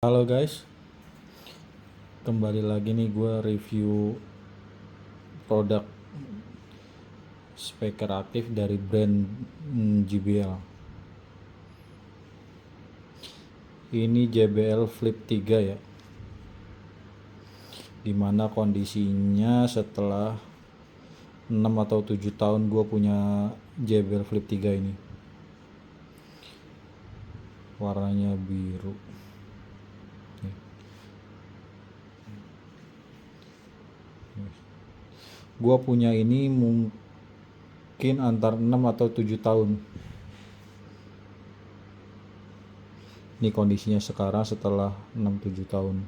Halo guys, kembali lagi nih gue review produk speaker aktif dari brand JBL. Ini JBL Flip 3 ya, dimana kondisinya setelah 6 atau 7 tahun gue punya JBL Flip 3 ini. Warnanya biru. Gue punya ini mungkin antar 6 atau 7 tahun. Ini kondisinya sekarang setelah 6-7 tahun.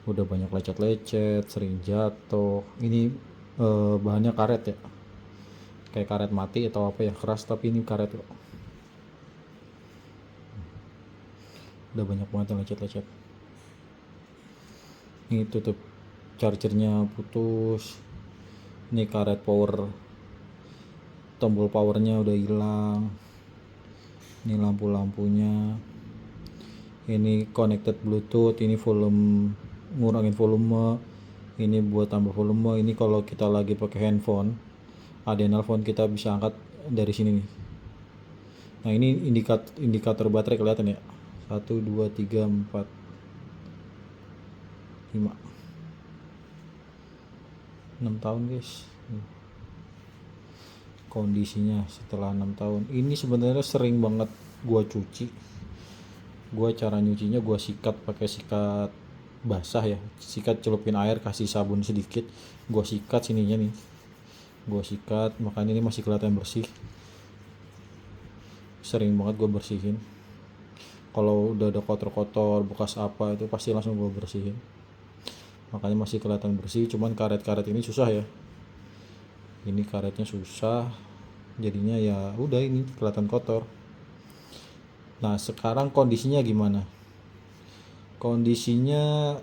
Udah banyak lecet-lecet, sering jatuh. Ini bahannya karet ya, kayak karet mati atau apa ya, keras, tapi ini karet kok. Udah banyak banget yang lecet-lecet. Ini tutup chargernya putus. Ini karet power, tombol powernya udah hilang. Ini lampu-lampunya. Ini connected bluetooth. Ini volume, ngurangin volume. Ini buat tambah volume. Ini kalau kita lagi pakai handphone, ada nelpon, kita bisa angkat dari sini nih. Nah ini indikator baterai kelihatan ya, 1, 2, 3, 4, 5, 6 tahun guys. Kondisinya setelah 6 tahun ini sebenarnya sering banget gua cuci. Cara nyucinya gua sikat pakai sikat basah ya, sikat celupin air, kasih sabun sedikit, gua sikat sininya nih, gua sikat, makanya ini masih kelihatan bersih. Sering banget gua bersihin. Kalau udah ada kotor-kotor bekas apa itu pasti langsung gua bersihin, makanya masih kelihatan bersih. Cuman karet-karet ini susah ya, ini karetnya susah, jadinya ya udah ini kelihatan kotor. Nah sekarang kondisinya gimana? Kondisinya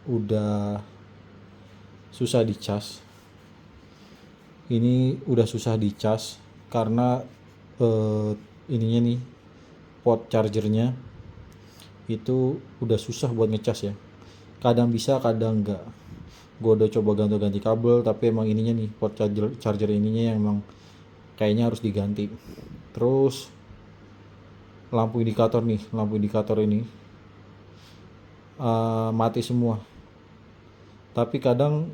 udah susah dicas. Ini udah susah dicas karena ininya nih, port chargernya itu udah susah buat ngecas ya. Kadang bisa, kadang enggak. Gue udah coba ganti kabel, tapi emang ininya nih, port charger ininya yang emang kayaknya harus diganti. Terus lampu indikator ini mati semua, tapi kadang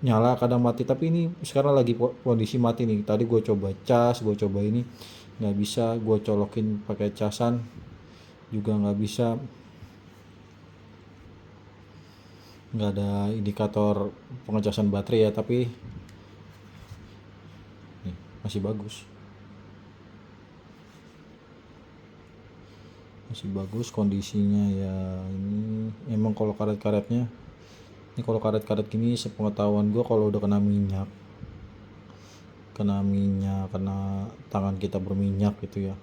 nyala, kadang mati. Tapi ini sekarang lagi kondisi mati nih. Tadi gue coba cas, gue coba ini nggak bisa, gue colokin pakai casan juga nggak bisa, nggak ada indikator pengecasan baterai ya. Tapi nih, masih bagus kondisinya ya. Ini emang kalau karet-karetnya, ini kalau karet-karet gini sepengetahuan gue, kalau udah kena minyak, kena tangan kita berminyak gitu ya,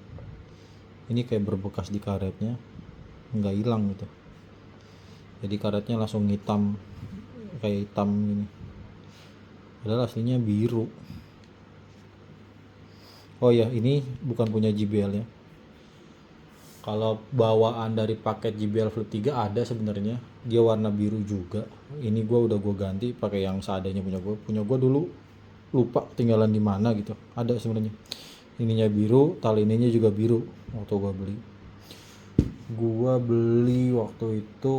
ini kayak berbekas di karetnya, nggak hilang gitu. Jadi karetnya langsung hitam, kayak hitam gini, padahal aslinya biru. Oh ya, ini bukan punya JBL ya. Kalau bawaan dari paket JBL Flip 3 ada sebenarnya, dia warna biru juga. Ini gue ganti pakai yang seadanya punya gue dulu, lupa tinggalan di mana gitu. Ada sebenarnya, ininya biru, tali ininya juga biru waktu gue beli waktu itu.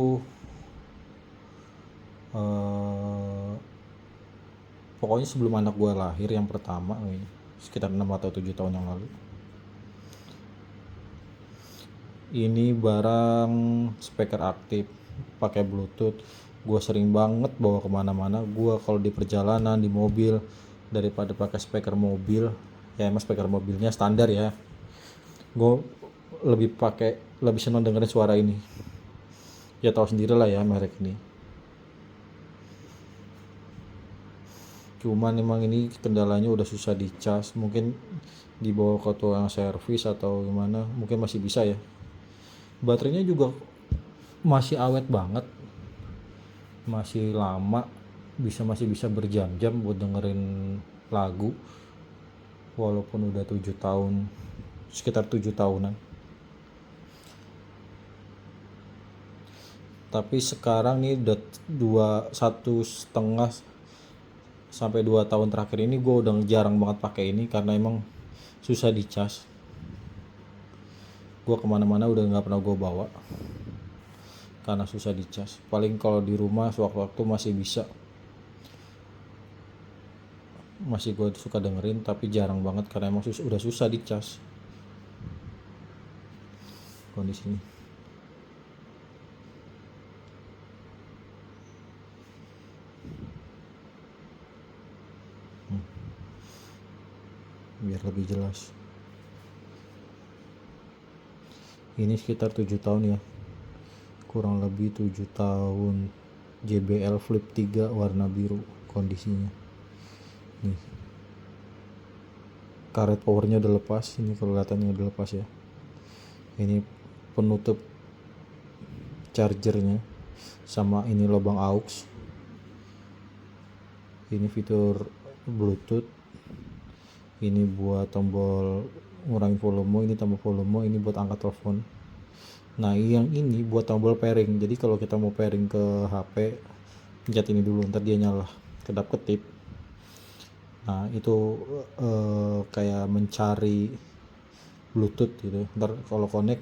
Pokoknya sebelum anak gue lahir yang pertama, sekitar 6 atau 7 tahun yang lalu. Ini barang speaker aktif, pakai bluetooth. Gue sering banget bawa kemana-mana. Gue kalau di perjalanan, di mobil, daripada pakai speaker mobil ya, emang speaker mobilnya standar ya, gue lebih senang dengerin suara ini. Ya tahu sendiri lah ya merek ini. Cuman emang ini kendalanya udah susah dicas. Mungkin dibawa ke tukang servis atau gimana mungkin masih bisa ya. Baterainya juga masih awet banget, masih lama, masih bisa berjam-jam buat dengerin lagu walaupun udah 7 tahun, sekitar 7 tahunan. Tapi sekarang nih udah 1,5 sampai 2 tahun terakhir ini gue udah jarang banget pakai ini karena emang susah dicas. Gue kemana-mana udah nggak pernah gue bawa karena susah dicas. Paling kalau di rumah sewaktu-waktu masih gue suka dengerin, tapi jarang banget karena emang udah susah dicas kondisinya. Biar lebih jelas, ini sekitar 7 tahun ya, kurang lebih 7 tahun. JBL Flip 3 warna biru kondisinya nih. Karet powernya udah lepas, ini kelihatannya udah lepas ya. Ini penutup chargernya, sama ini lubang aux. Ini fitur Bluetooth, ini buat tombol ngurangin volume, ini tombol volume, ini buat angkat telepon. Nah yang ini buat tombol pairing, jadi kalau kita mau pairing ke HP pencet ini dulu, ntar dia nyala kedap-kedip. Nah itu kayak mencari Bluetooth gitu, ntar kalau connect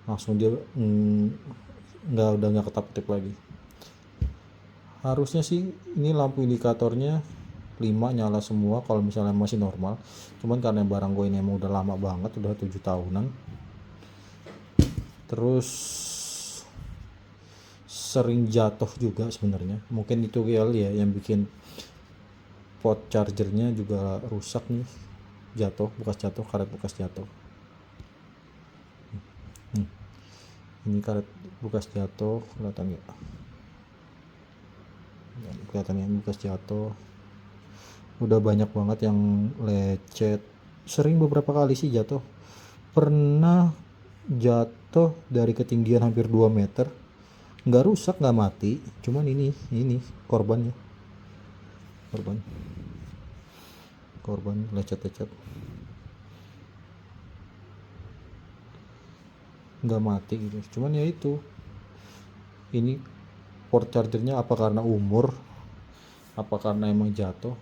langsung dia udah nggak ketap-ketip lagi. Harusnya sih ini lampu indikatornya 5 nyala semua kalau misalnya masih normal, cuman karena barang gue ini emang udah lama banget, udah 7 tahunan. Terus sering jatuh juga sebenarnya, mungkin itu kali ya yang bikin port chargernya juga rusak nih, karet bekas jatuh. Ini karet bekas jatuh, kelihatan nggak? Kelihatannya bekas jatuh. Udah banyak banget yang lecet, sering beberapa kali sih jatuh. Pernah jatuh dari ketinggian hampir 2 meter, nggak rusak, nggak mati, cuman ini korban lecet-lecet, nggak mati gitu. Cuman ya itu, ini port chargernya apa karena umur, apa karena emang jatuh,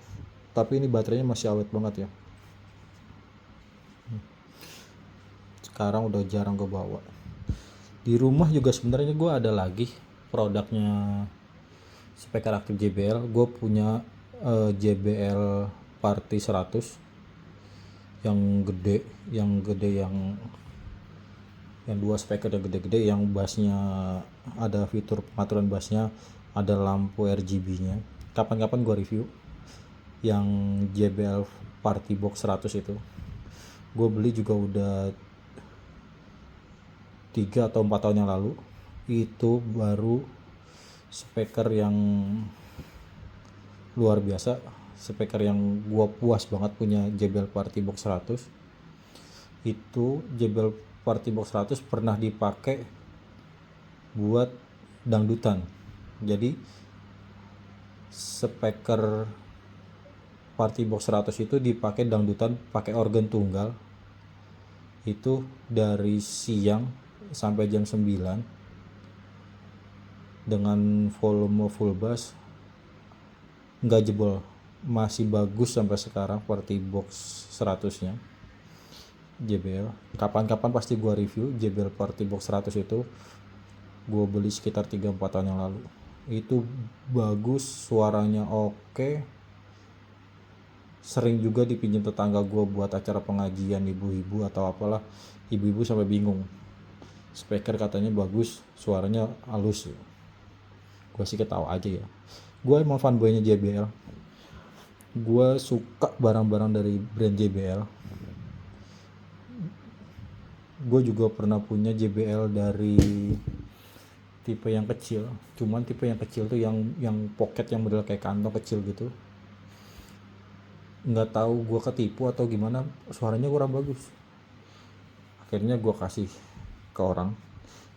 tapi ini baterainya masih awet banget ya. Sekarang udah jarang gue bawa. Di rumah juga sebenarnya gue ada lagi produknya speaker aktif JBL. Gue punya JBL Party 100 yang gede, yang 2 speaker yang gede-gede, yang bassnya ada fitur pengaturan bassnya, ada lampu RGB-nya. Kapan-kapan gue review yang JBL Party Box 100 itu. Gue beli juga udah 3 atau 4 tahun yang lalu. Itu baru speaker yang luar biasa, speaker yang gue puas banget punya JBL Party Box 100. Itu JBL Party Box 100 pernah dipakai buat dangdutan. Jadi speaker Party Box 100 itu dipakai dangdutan pakai organ tunggal. Itu dari siang sampai jam 9 dengan volume full bass, nggak jebol, masih bagus sampai sekarang Party Box 100 nya JBL. Kapan-kapan pasti gue review JBL Party Box 100 itu. Gue beli sekitar 3-4 tahun yang lalu. Itu bagus, suaranya oke. Sering juga dipinjam tetangga gue buat acara pengajian ibu-ibu atau apalah. Ibu-ibu sampai bingung, speaker katanya bagus, suaranya halus. Gue sih ketawa aja ya. Gue emang fanboynya JBL. Gue suka barang-barang dari brand JBL. Gue juga pernah punya JBL dari tipe yang kecil, cuman tipe yang kecil tuh yang pocket, yang model kayak kantong kecil gitu. Nggak tahu gue ketipu atau gimana, suaranya kurang bagus. Akhirnya gue kasih ke orang.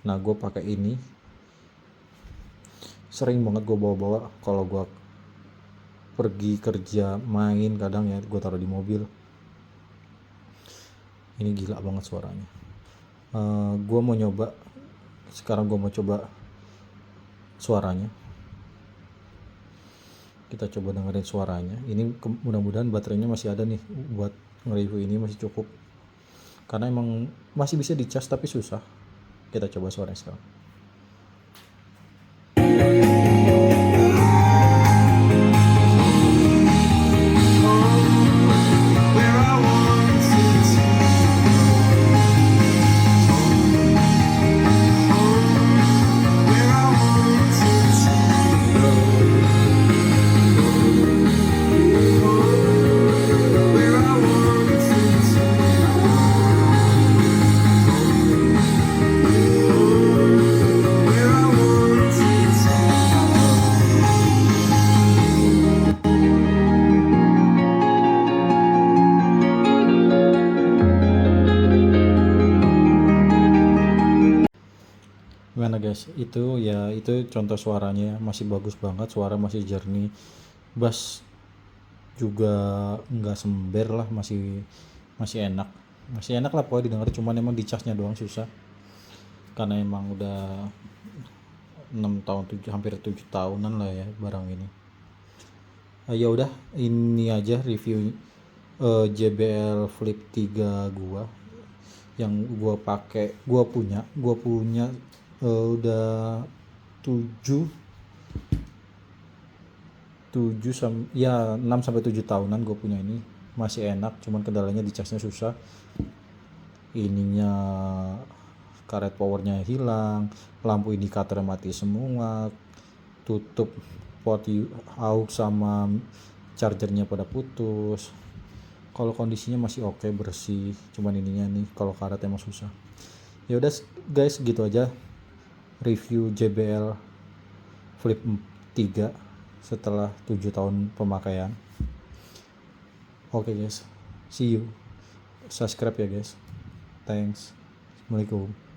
Nah gue pakai ini, sering banget gue bawa-bawa kalau gue pergi kerja, main, kadang ya gue taruh di mobil. Ini gila banget suaranya. Gua mau nyoba sekarang, gua mau coba suaranya. Kita coba dengerin suaranya. Ini mudah-mudahan baterainya masih ada nih buat nge-review ini, masih cukup. Karena emang masih bisa dicas tapi susah. Kita coba suaranya sekarang. Gimana guys, itu ya, itu contoh suaranya, masih bagus banget, suara masih jernih, bass juga nggak sember lah, masih masih enak lah pokoknya didengar. Cuman emang dicasnya doang susah, karena emang udah 6 tahun, hampir 7 tahunan lah ya barang ini. Ya udah, ini aja review JBL Flip 3 gua yang gua pakai. Gua punya udah 7 ya 6 sampai 7 tahunan gue punya ini. Masih enak, cuman kendalanya dicasnya susah. Ininya karet powernya hilang, lampu indikatornya mati semua, tutup port aux sama chargernya pada putus. Kalau kondisinya masih oke, bersih, cuman ininya nih kalau karet emang susah. Ya udah guys, gitu aja review JBL Flip 3 setelah 7 tahun pemakaian. Oke guys, see you. Subscribe ya guys. Thanks. Assalamualaikum.